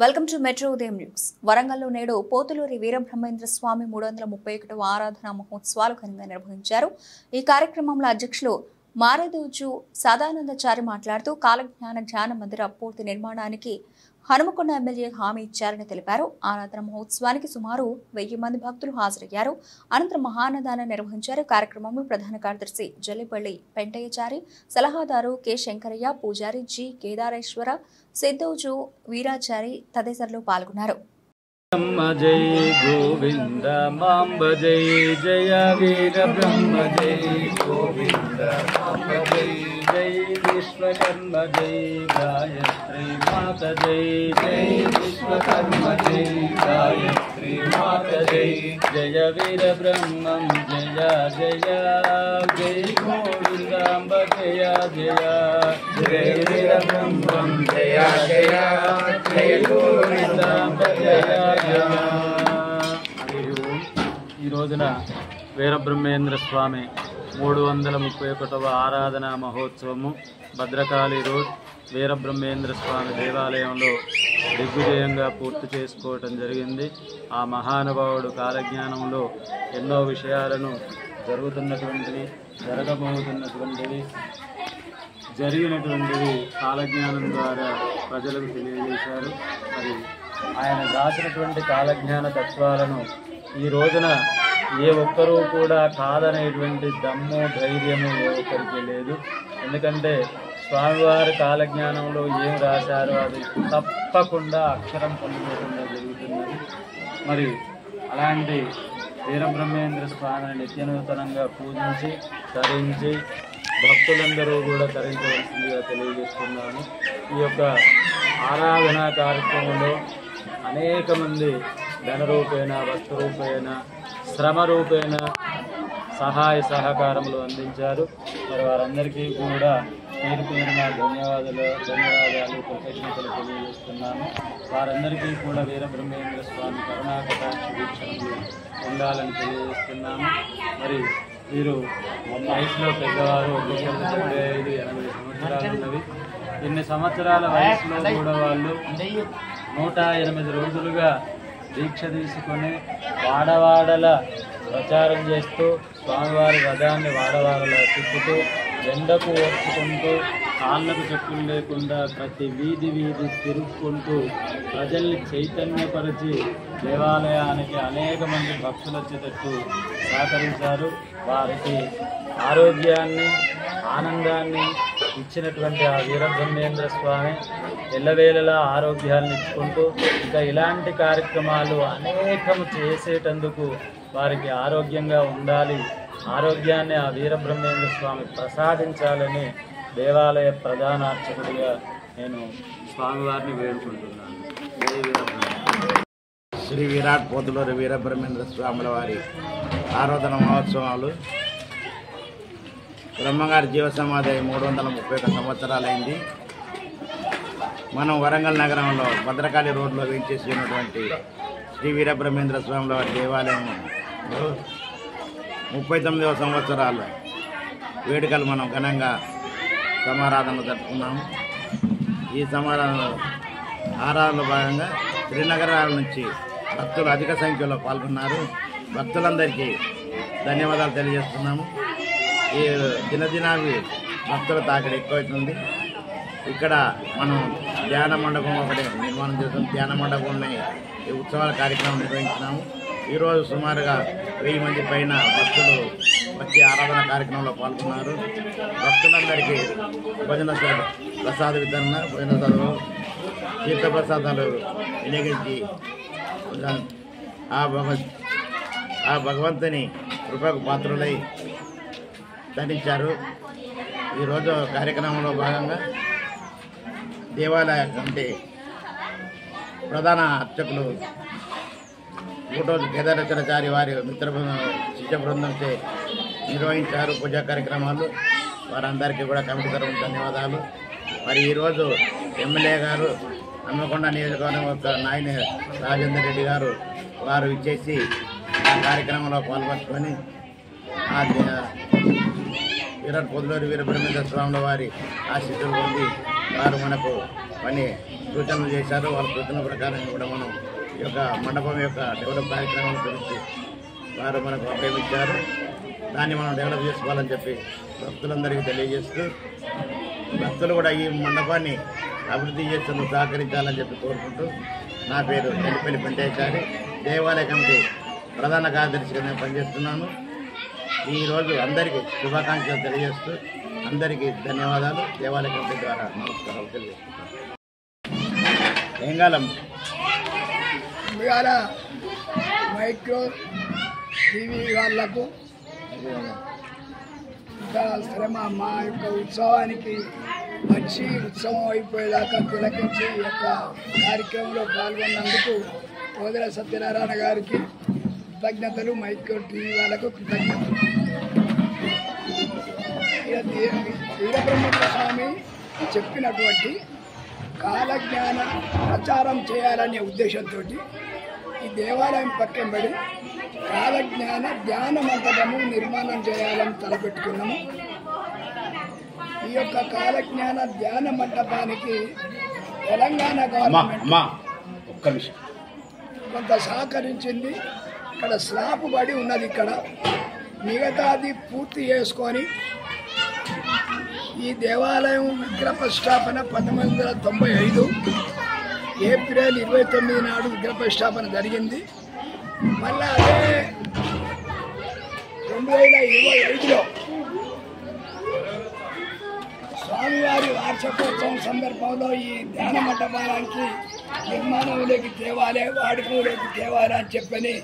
Welcome to metro ఉదయం news. వరంగల్లో నేడు పోతులూరి వీరబ్రహ్మేంద్ర స్వామి 331వ ఆరాధన మహోత్సవాలు ఘనంగా నిర్వహించారు. ఈ కార్యక్రమంలో అధ్యక్షులు మారేదోజు సదానందచారి మాట్లాడుతూ కాలజ్ఞాన ధ్యాన మందిర పూర్తి నిర్మాణానికి హనుమకొండ ఎమ్మెల్యే హామీ ఇచ్చారని తెలిపారు. ఆరాధన మహోత్సవానికి సుమారు 1000 మంది భక్తులు హాజరయ్యారు. అనంతరం మహాన్నదానం నిర్వహించారు. కార్యక్రమంలో ప్రధాన కార్యదర్శి జల్లిపల్లి పెంటయ్యచారి, సలహాదారు కె శంకరయ్య, పూజారి జి కేదారేశ్వర, సిద్ధోజు వీరాచారి తదితరులు పాల్గొన్నారు. జై గోవింద మాంబ జై జయ వీర బ్రహ్మ జై గోవింద మాంబ జై జై విశ్వకర్మ జై గాయత్రి మాత జై జై విశ్వకర్మ జై గాయత్రి మాత జై జయ వీర బ్రహ్మం జయ జయ జై గోవిందాంబ జయ జయ జయ వీర బ్రహ్మం జయ జయ జయ గోవిందాంబ జయ. ఈ రోజున వీరబ్రహ్మేంద్ర స్వామి 331వ ఆరాధన మహోత్సవము భద్రకాళి రోడ్ వీరబ్రహ్మేంద్ర స్వామి దేవాలయంలో దిగ్విజయంగా పూర్తి చేసుకోవటం జరిగింది. ఆ మహానుభావుడు కాలజ్ఞానంలో ఎన్నో విషయాలను జరుగుతున్నటువంటివి, జరగబోతున్నటువంటివి, జరిగినటువంటివి కాలజ్ఞానం ద్వారా ప్రజలకు తెలియజేశారు. మరి ఆయన రాసినటువంటి కాలజ్ఞాన తత్వాలను ఈ రోజున ఏ ఒక్కరూ కూడా కాదనేటువంటి దమ్ము ధైర్యము ఏ ఒక్కరికి లేదు. ఎందుకంటే స్వామివారి కాలజ్ఞానంలో ఏం రాశారో అది తప్పకుండా అక్షరం పొందుకోకుండా జరుగుతున్నది. మరి అలాంటి వీరబ్రహ్మేంద్ర స్వామిని నిత్యనూతనంగా పూజించి తరించి భక్తులందరూ కూడా తరించవలసిందిగా తెలియజేస్తున్నాను. ఈ యొక్క ఆరాధనా కార్యక్రమంలో అనేక మంది ధనరూపేణ, వస్తురూపేణ, శ్రమ రూపేణ సహాయ సహకారములు అందించారు. మరి వారందరికీ కూడా పేరు పేరున ధన్యవాదాలు కృతజ్ఞతలు తెలియజేస్తున్నాను. వారందరికీ కూడా వీరబ్రహ్మేంద్ర స్వామి కరుణాకటాక్ష వీక్షణలు ఉండాలని తెలియజేస్తున్నాము. మరి వీరు వయసులో పెద్దవారు, ఒక్కొక్కరు 75-80 సంవత్సరాలు ఉన్నవి. ఇన్ని సంవత్సరాల వయసులో కూడా వాళ్ళు 108 రోజులుగా దీక్ష తీసుకొని వాడవాడల ప్రచారం చేస్తూ స్వామివారి రథాన్ని వాడవాడల తిప్పుతూ ఎండకు ఓర్చుకుంటూ కాళ్ళకు చెప్పులు లేకుండా ప్రతి వీధి తిరుగుకుంటూ ప్రజల్ని చైతన్యపరిచి దేవాలయానికి అనేక మంది భక్తులు వచ్చేటట్టు సహకరించారు. వారికి ఆరోగ్యాన్ని, ఆనందాన్ని ఇచ్చినటువంటి ఆ వీరబ్రహ్మేంద్ర స్వామి ఎల్లవేళలా ఆరోగ్యాలను ఇచ్చుకుంటూ ఇంకా ఇలాంటి కార్యక్రమాలు అనేకము చేసేటందుకు వారికి ఆరోగ్యంగా ఉండాలి, ఆరోగ్యాన్ని ఆ వీరబ్రహ్మేంద్ర స్వామి ప్రసాదించాలని దేవాలయ ప్రధాన అర్చకుడిగా నేను స్వామివారిని వేడుకుంటున్నాను. శ్రీ విరాట్ పోతులూరి వీరబ్రహ్మేంద్ర స్వాముల వారి ఆరాధన మహోత్సవాలు బ్రహ్మగారి జీవ సమాధి 331 సంవత్సరాలైంది. మనం వరంగల్ నగరంలో భద్రకాళి రోడ్లో వేయించేసి ఉన్నటువంటి శ్రీ వీరబ్రహ్మేంద్ర స్వాముల వారి దేవాలయంలో 39వ సంవత్సరాలు వేడుకలు మనం ఘనంగా సమారాధన జరుపుకున్నాము. ఈ ఆరాధనలో భాగంగా శ్రీనగరాల నుంచి భక్తులు అధిక సంఖ్యలో పాల్గొన్నారు. భక్తులందరికీ ధన్యవాదాలు తెలియజేస్తున్నాము. ఈ దినదినావి భక్తుల తాకిడి ఎక్కువవుతుంది. ఇక్కడ మనం ధ్యాన మండపం ఒకటి నిర్మాణం చేస్తాం. ధ్యాన మండపంలో ఈ ఉత్సవాల కార్యక్రమం నిర్వహించినాము. ఈరోజు సుమారుగా 1000 మంది పైన భక్తులు వచ్చి ఆరాధన కార్యక్రమంలో పాల్గొన్నారు. భక్తులందరికీ భోజన ప్రసాద వితరణ, భోజన చదువు, తీర్థప్రసాదాలు వినియోగించి ఆ భగవంతుని కృపకు పాత్రులై ధరించారు. ఈరోజు కార్యక్రమంలో భాగంగా దేవాలయ కమిటీ ప్రధాన అర్చకులు కేదారేశ్వరాచారి వారి శిష్య బృందంచే నిర్వహించారు పూజా కార్యక్రమాలు. వారందరికీ కూడా కమిటీ తరఫున ధన్యవాదాలు. మరి ఈరోజు ఎమ్మెల్యే గారు హన్మకొండ నియోజకవర్గం యొక్క నాయని రాజేందర్ రెడ్డి గారు వారు ఇచ్చేసి ఆ కార్యక్రమంలో పాల్గొంచుకొని విరాట్ పోతులూరి వీరబ్రహ్మేంద్ర స్వాముల వారి ఆశీస్సులు పొంది వారు మనకు కొన్ని సూచనలు చేశారు. వాళ్ళ సూచనల ప్రకారం కూడా మనం ఈ యొక్క మండపం యొక్క డెవలప్ కార్యక్రమం గురించి వారు మనకు అభ్యర్థించారు. దాన్ని మనం డెవలప్ చేసుకోవాలని చెప్పి భక్తులందరికీ తెలియజేస్తూ భక్తులు కూడా ఈ మండపాన్ని అభివృద్ధి చేసేందుకు సహకరించాలని చెప్పి కోరుకుంటూ నా పేరు ఎల్లిపల్లి వెంకటేశారి, దేవాలయ కమిటీ ప్రధాన కార్యదర్శిగా నేను పనిచేస్తున్నాను. ఈరోజు అందరికీ శుభాకాంక్షలు తెలియజేస్తూ అందరికీ ధన్యవాదాలు. దేవాలయ కమిటీ ద్వారా నమస్కారాలు తెలియజేస్తున్నాను. ఏంగాలం ఇవాళ మైక్రో టీవీ వాళ్లకు శ్రమ మా యొక్క ఉత్సవానికి వచ్చి ఉత్సవం అయిపోయేదాకా తిలకించి ఈ యొక్క కార్యక్రమంలో పాల్గొన్నందుకు కోదెల సత్యనారాయణ గారికి కృతజ్ఞతలు, మైక్రో టీవీ వాళ్ళకు కృతజ్ఞతలు. వీరబ్రహ్మేంద్ర స్వామి చెప్పినటువంటి కాలజ్ఞాన ప్రచారం చేయాలనే ఉద్దేశంతో ఈ దేవాలయం పక్కన పడి కాలజ్ఞాన ధ్యాన మంటపము నిర్మాణం చేయాలని తలపెట్టుకున్నాము. ఈ యొక్క కాలజ్ఞాన ధ్యాన మంటపానికి తెలంగాణ గవర్నమెంట్ కొంత సహకరించింది. ఇక్కడ స్లాబ్ పడి ఉన్నది. ఇక్కడ మిగతాది పూర్తి చేసుకొని ఈ దేవాలయం విగ్రహ ప్రతిష్టాపన 1995 ఏప్రిల్ 29 నాడు విగ్రహ ప్రతిష్టాపన జరిగింది. మళ్ళీ అదే 2025లో స్వామివారి వార్షికోత్సవం సందర్భంలో ఈ ధ్యాన మండపానికి నిర్మాణంలోకి తేవాలి, వాడుకలోకి తేవాలి అని చెప్పని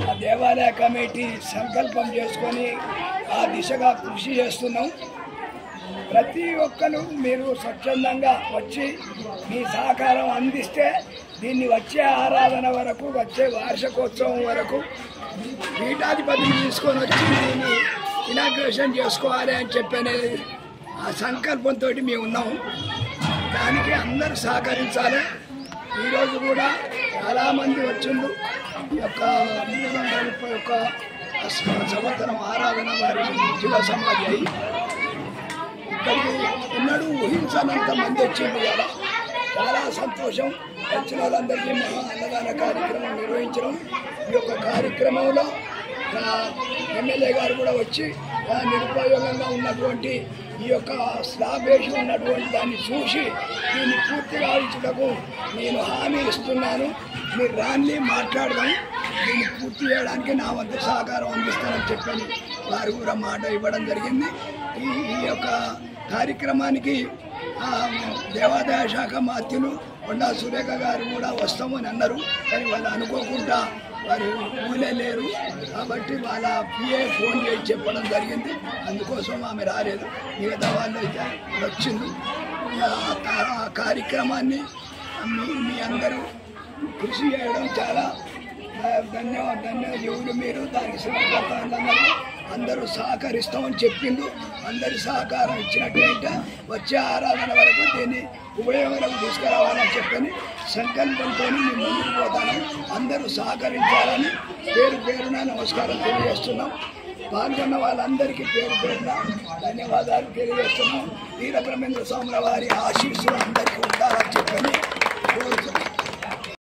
ఆ దేవాలయ కమిటీ సంకల్పం చేసుకొని ఆ దిశగా కృషి చేస్తున్నాం. ప్రతి ఒక్కరు మీరు స్వచ్ఛందంగా వచ్చి మీ సహకారం అందిస్తే దీన్ని వచ్చే ఆరాధన వరకు, వచ్చే వార్షికోత్సవం వరకు పీఠాధిపతిని తీసుకొని వచ్చి దీన్ని ఇనాగ్రేషన్ చేసుకోవాలి అని చెప్పనేది ఆ సంకల్పంతో మేము ఉన్నాము. దానికి అందరూ సహకరించాలి. ఈరోజు కూడా చాలామంది వచ్చిండు. ఈ యొక్క 331 సంవత్సరం ఆరాధన వారి జీవ సమాధి అయి ఇక్కడికి ఎన్నడూ ఊహించనంత మంది వచ్చింది కదా. చాలా సంతోషం. వచ్చిన వాళ్ళందరికీ మహా అన్నదాన కార్యక్రమం నిర్వహించడం. ఈ యొక్క కార్యక్రమంలో ఎమ్మెల్యే గారు కూడా వచ్చి నిరుపయోగంగా ఉన్నటువంటి ఈ యొక్క స్లాబ్ వేసి ఉన్నటువంటి దాన్ని చూసి దీన్ని పూర్తిగా ఇచ్చుటకు నేను హామీ ఇస్తున్నాను. మీరు రాన్ని మాట్లాడదాం, దీన్ని పూర్తి చేయడానికి నా వద్ద సహకారం అందిస్తానని చెప్పని వారు కూడా మాట ఇవ్వడం జరిగింది. ఈ యొక్క కార్యక్రమానికి దేవాదాయ శాఖ మాత్యులు కొండా సురేఖ గారు కూడా వస్తామని అన్నారు. కానీ వాళ్ళు అనుకోకుండా వారు ఊళ్ళే లేరు కాబట్టి వాళ్ళ పిఏ ఫోన్ చేసి చెప్పడం జరిగింది. అందుకోసం ఆమె రాలేదు. మిగతా వాళ్ళు అయితే వచ్చింది. ఆ కార్యక్రమాన్ని మీ అందరూ కృషి చేయడం చాలా ధన్యజీవులు. మీరు దానికి శ్రమపడతారు. అందరూ సహకరిస్తామని చెప్పిండు. అందరి సహకారం ఇచ్చినట్టయితే వచ్చే ఆరాధన వరకు దీన్ని ఉపయోగంలోకి తీసుకురావాలని చెప్పని సంకల్పంతో మేము ముందుకు పోతాను. అందరూ సహకరించాలని పేరు పేరున నమస్కారం తెలియజేస్తున్నాం. పాల్గొన్న వాళ్ళందరికీ పేరు పేరున ధన్యవాదాలు తెలియజేస్తున్నాం. వీరబ్రహ్మేంద్ర స్వాముల వారి ఆశీస్సులు అందరికీ ఉండాలని చెప్పని